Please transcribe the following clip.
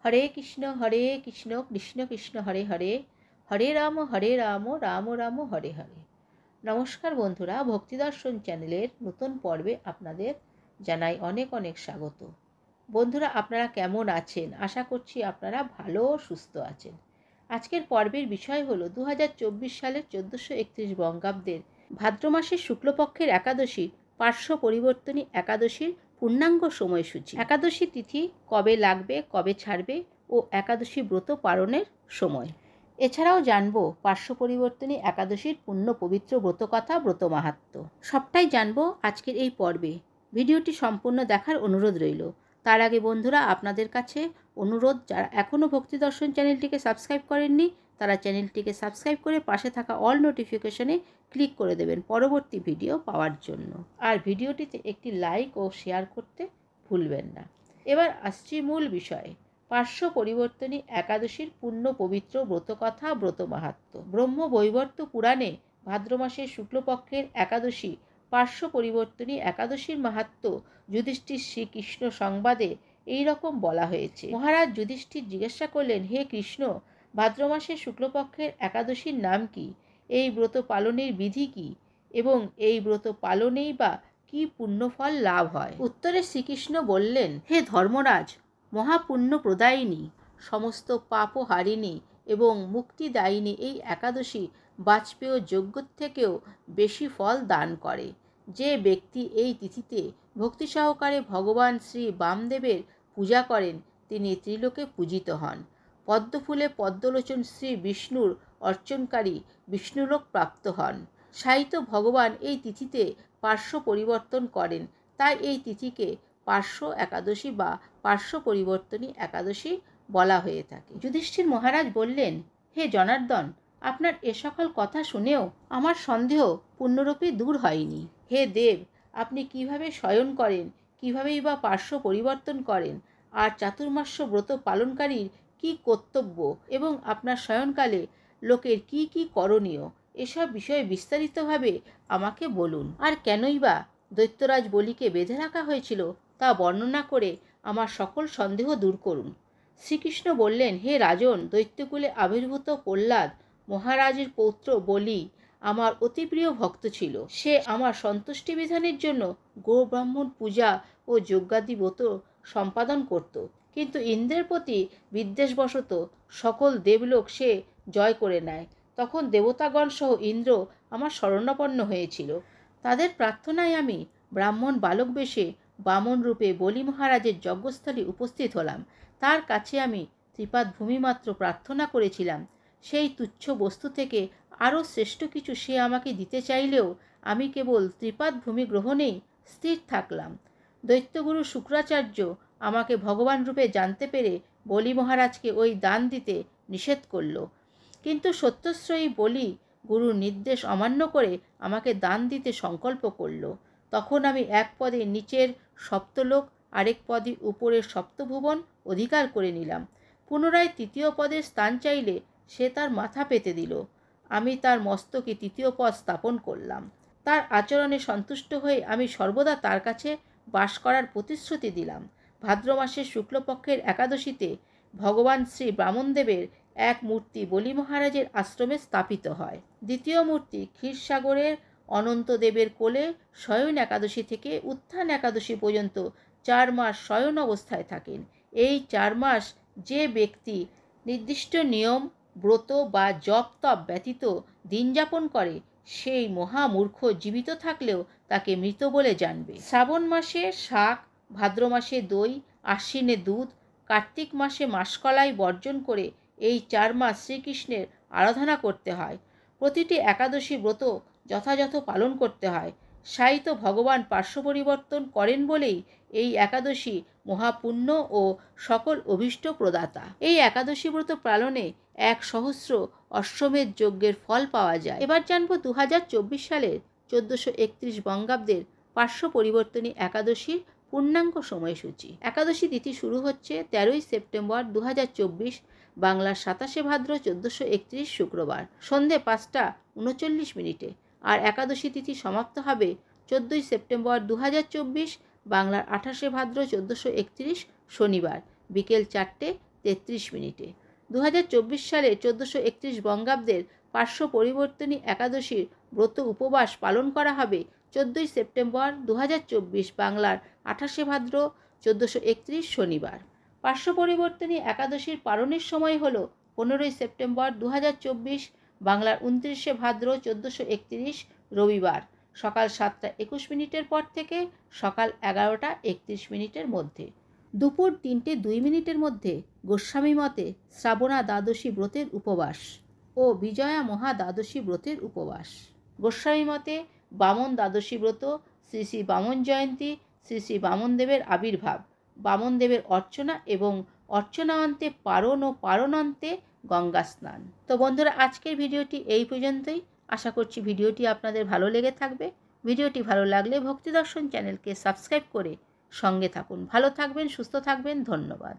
হরে কৃষ্ণ কৃষ্ণ কৃষ্ণ হরে হরে, হরে রাম রাম রাম হরে হরে। নমস্কার বন্ধুরা, ভক্তিদর্শন চ্যানেলের নতুন পর্বে আপনাদের জানাই অনেক অনেক স্বাগত। বন্ধুরা, আপনারা কেমন আছেন? আশা করছি আপনারা ভালো ও সুস্থ আছেন। আজকের পর্বের বিষয় হলো 2024 সালের 1431 বঙ্গাব্দের ভাদ্র মাসের শুক্লপক্ষের একাদশী পার্শ্ব পরিবর্তনী একাদশীর পূর্ণাঙ্গ সময়সূচি। একাদশী তিথি কবে লাগবে, কবে ছাড়বে ও একাদশী ব্রত পালনের সময়। এছাড়াও জানবো পার্শ্ব পরিবর্তনী একাদশীর পুণ্য পবিত্র ব্রতকথা, ব্রত মাহাত্ম্য। সবটাই জানবো আজকের এই পর্বে। ভিডিওটি সম্পূর্ণ দেখার অনুরোধ রইল। তার আগে বন্ধুরা, আপনাদের কাছে অনুরোধ, যারা এখনও ভক্তিদর্শন চ্যানেলটিকে সাবস্ক্রাইব করেননি তারা চ্যানেলটিকে সাবস্ক্রাইব করে পাশে থাকা অল নোটিফিকেশনে ক্লিক করে দেবেন পরবর্তী ভিডিও পাওয়ার জন্য। আর ভিডিওটিতে একটি লাইক ও শেয়ার করতে ভুলবেন না। এবার আসছি মূল বিষয়ে। পার্শ্ব পরিবর্তনী একাদশীর পুণ্য পবিত্র ব্রতকথা, ব্রত মাহাত্ম্য। ব্রহ্ম বৈবর্ত পুরাণে ভাদ্র মাসের শুক্লপক্ষের একাদশী পার্শ্ব পরিবর্তনী একাদশীর মাহাত্ম্য যুধিষ্ঠির শ্রীকৃষ্ণ সংবাদে এই রকম বলা হয়েছে। মহারাজ যুধিষ্ঠির জিজ্ঞাসা করলেন, হে কৃষ্ণ, ভাদ্র মাসের শুক্লপক্ষের একাদশীর নাম কি? এই ব্রত পালনের বিধি কি? এবং এই ব্রত পালনেই বা কি পুণ্যফল লাভ হয়? উত্তরে শ্রীকৃষ্ণ বললেন, হে ধর্মরাজ, মহাপুণ্য প্রদায়িনী, সমস্ত পাপও হারিণী এবং মুক্তিদায়িনী এই একাদশী বাজপেয় যজ্ঞের থেকেও বেশি ফল দান করে। যে ব্যক্তি এই তিথিতে ভক্তি সহকারে ভগবান শ্রী বামদেবের পূজা করেন তিনি ত্রিলোকে পূজিত হন। পদ্মফুলে পদ্মলোচন শ্রী বিষ্ণুর অর্চনকারী বিষ্ণুলোক প্রাপ্ত হন। সাহিত্য ভগবান এই তিথিতে পার্শ্ব পরিবর্তন করেন, তাই এই তিথিকে পার্শ্ব একাদশী বা পার্শ্ব পরিবর্তনী একাদশী বলা হয়ে থাকে। যুধিষ্ঠির মহারাজ বললেন, হে জনার্দন, আপনার এ সকল কথা শুনেও আমার সন্দেহ পূর্ণরূপে দূর হয়নি। হে দেব, আপনি কিভাবে শয়ন করেন, কিভাবেই বা পার্শ্ব পরিবর্তন করেন, আর চাতুর্মাস্য ব্রত পালনকারীর কি কর্তব্য এবং আপনার শয়নকালে লোকের কি কি করণীয়, এসব বিষয়ে বিস্তারিতভাবে আমাকে বলুন। আর কেনই বা দৈত্যরাজ বলিকে বেঁধে রাখা হয়েছিল তা বর্ণনা করে আমার সকল সন্দেহ দূর করুন। শ্রীকৃষ্ণ বললেন, হে রাজন, দৈত্যকুলে আবির্ভূত প্রহ্লাদ মহারাজের পৌত্র বলি আমার অতি প্রিয় ভক্ত ছিল। সে আমার সন্তুষ্টি বিধানের জন্য গোব্রাহ্মণ পূজা ও যজ্ঞাদি ব্রত সম্পাদন করত, কিন্তু ইন্দ্রের প্রতি বিদ্বেষবশত সকল দেবলোক সে জয় করে নেয়। তখন দেবতাগণ সহ ইন্দ্র আমার শরণাপন্ন হয়েছিল। তাদের প্রার্থনায় আমি ব্রাহ্মণ বালক বেশে বামন রূপে বলি মহারাজের যজ্ঞস্থলে উপস্থিত হলাম। তার কাছে আমি ত্রিপাদ ভূমি মাত্র প্রার্থনা করেছিলাম। সেই তুচ্ছ বস্তু থেকে আরও শ্রেষ্ঠ কিছু সে আমাকে দিতে চাইলেও আমি কেবল ত্রিপাদ ভূমি গ্রহণেই স্থির থাকলাম। দৈত্যগুরু শুক্রাচার্য আমাকে ভগবান রূপে জানতে পেরে বলি মহারাজকে ওই দান দিতে নিষেধ করল, কিন্তু সত্যশ্রয়ী বলি গুরুর নির্দেশ অমান্য করে আমাকে দান দিতে সংকল্প করল। তখন আমি এক পদে নিচের সপ্তলোক, আরেক পদে উপরের সপ্তভুবন অধিকার করে নিলাম। পুনরায় তৃতীয় পদের স্থান চাইলে সে তার মাথা পেতে দিল। আমি তার মস্তকে তৃতীয় পদ স্থাপন করলাম। তার আচরণে সন্তুষ্ট হয়ে আমি সর্বদা তার কাছে বাস করার প্রতিশ্রুতি দিলাম। ভাদ্র মাসের শুক্লপক্ষের একাদশীতে ভগবান শ্রী বামনদেবের এক মূর্তি বলি মহারাজের আশ্রমে স্থাপিত হয়। দ্বিতীয় মূর্তি ক্ষীরসাগরের অনন্তদেবের কোলে শয়ন একাদশী থেকে উত্থান একাদশী পর্যন্ত 4 মাস শয়ন অবস্থায় থাকেন। এই 4 মাস যে ব্যক্তি নির্দিষ্ট নিয়ম, ব্রত বা জপ তপ ব্যতীত দিন যাপন করে সেই মহামূর্খ জীবিত থাকলেও তাকে মৃত বলে জানবে। শ্রাবণ মাসে শাক, ভাদ্র মাসে দই, আশ্বিনে দুধ, কার্তিক মাসে মাসকলাই বর্জন করে এই 4 মাস শ্রীকৃষ্ণের আরাধনা করতে হয়। প্রতিটি একাদশী ব্রত যথাযথ পালন করতে হয়। সাহিত্য ভগবান পার্শ্ব পরিবর্তন করেন বলেই এই একাদশী মহাপুণ্য ও সকল অভীষ্ট প্রদাতা। এই একাদশী ব্রত পালনে 1,000 অশ্বমেধ যজ্ঞের ফল পাওয়া যায়। এবার জানব 2024 সালের 1431 বঙ্গাব্দের পার্শ্ব পরিবর্তনী একাদশীর পূর্ণাঙ্গ সময়সূচি। একাদশী তিথি শুরু হচ্ছে 13ই সেপ্টেম্বর 2024, বাংলার 27শে ভাদ্র 1431 শুক্রবার সন্ধে 5:39 আর একাদশী তিথি সমাপ্ত হবে 14ই সেপ্টেম্বর 2024, বাংলার 28শে ভাদ্র 1431 শনিবার বিকেল 4:43 33 2024 সালে 1431 বঙ্গাব্দের পার্শ্ব পরিবর্তনী একাদশীর ব্রত উপবাস পালন করা হবে 14 সেপ্টেম্বর 2024 বাংলার 28 ভাদ্র 1431 শনিবার। পার্শ্ব পরিবর্তনী একাদশীর পালনের সময় হল 15 সেপ্টেম্বর 2024 বাংলার 29 ভাদ্র 1431 রবিবার সকাল 7টা 21 মিনিটের পর থেকে সকাল 11টা 31 মিনিটের মধ্যে। দুপুর 3টে 2 মিনিটের মধ্যে গোস্বামী মতে শ্রাবণা দ্বাদশী ব্রতের উপবাস ও বিজয়া মহা দ্বাদশী ব্রতের উপবাস। গোস্বামী মতে বামন দ্বাদশী ব্রত, শ্রী শ্রী বামন জয়ন্তী, শ্রী শ্রী বামনদেবের আবির্ভাব, বামনদেবের অর্চনা এবং অর্চনান্তে পারণ ও পারণান্তে গঙ্গা স্নান। তো বন্ধুরা, আজকের ভিডিওটি এই পর্যন্তই। আশা করছি ভিডিওটি আপনাদের ভালো লেগে থাকবে। ভিডিওটি ভালো লাগলে ভক্তি দর্শন চ্যানেলকে সাবস্ক্রাইব করে সঙ্গে থাকুন। ভালো থাকবেন, সুস্থ থাকবেন। ধন্যবাদ।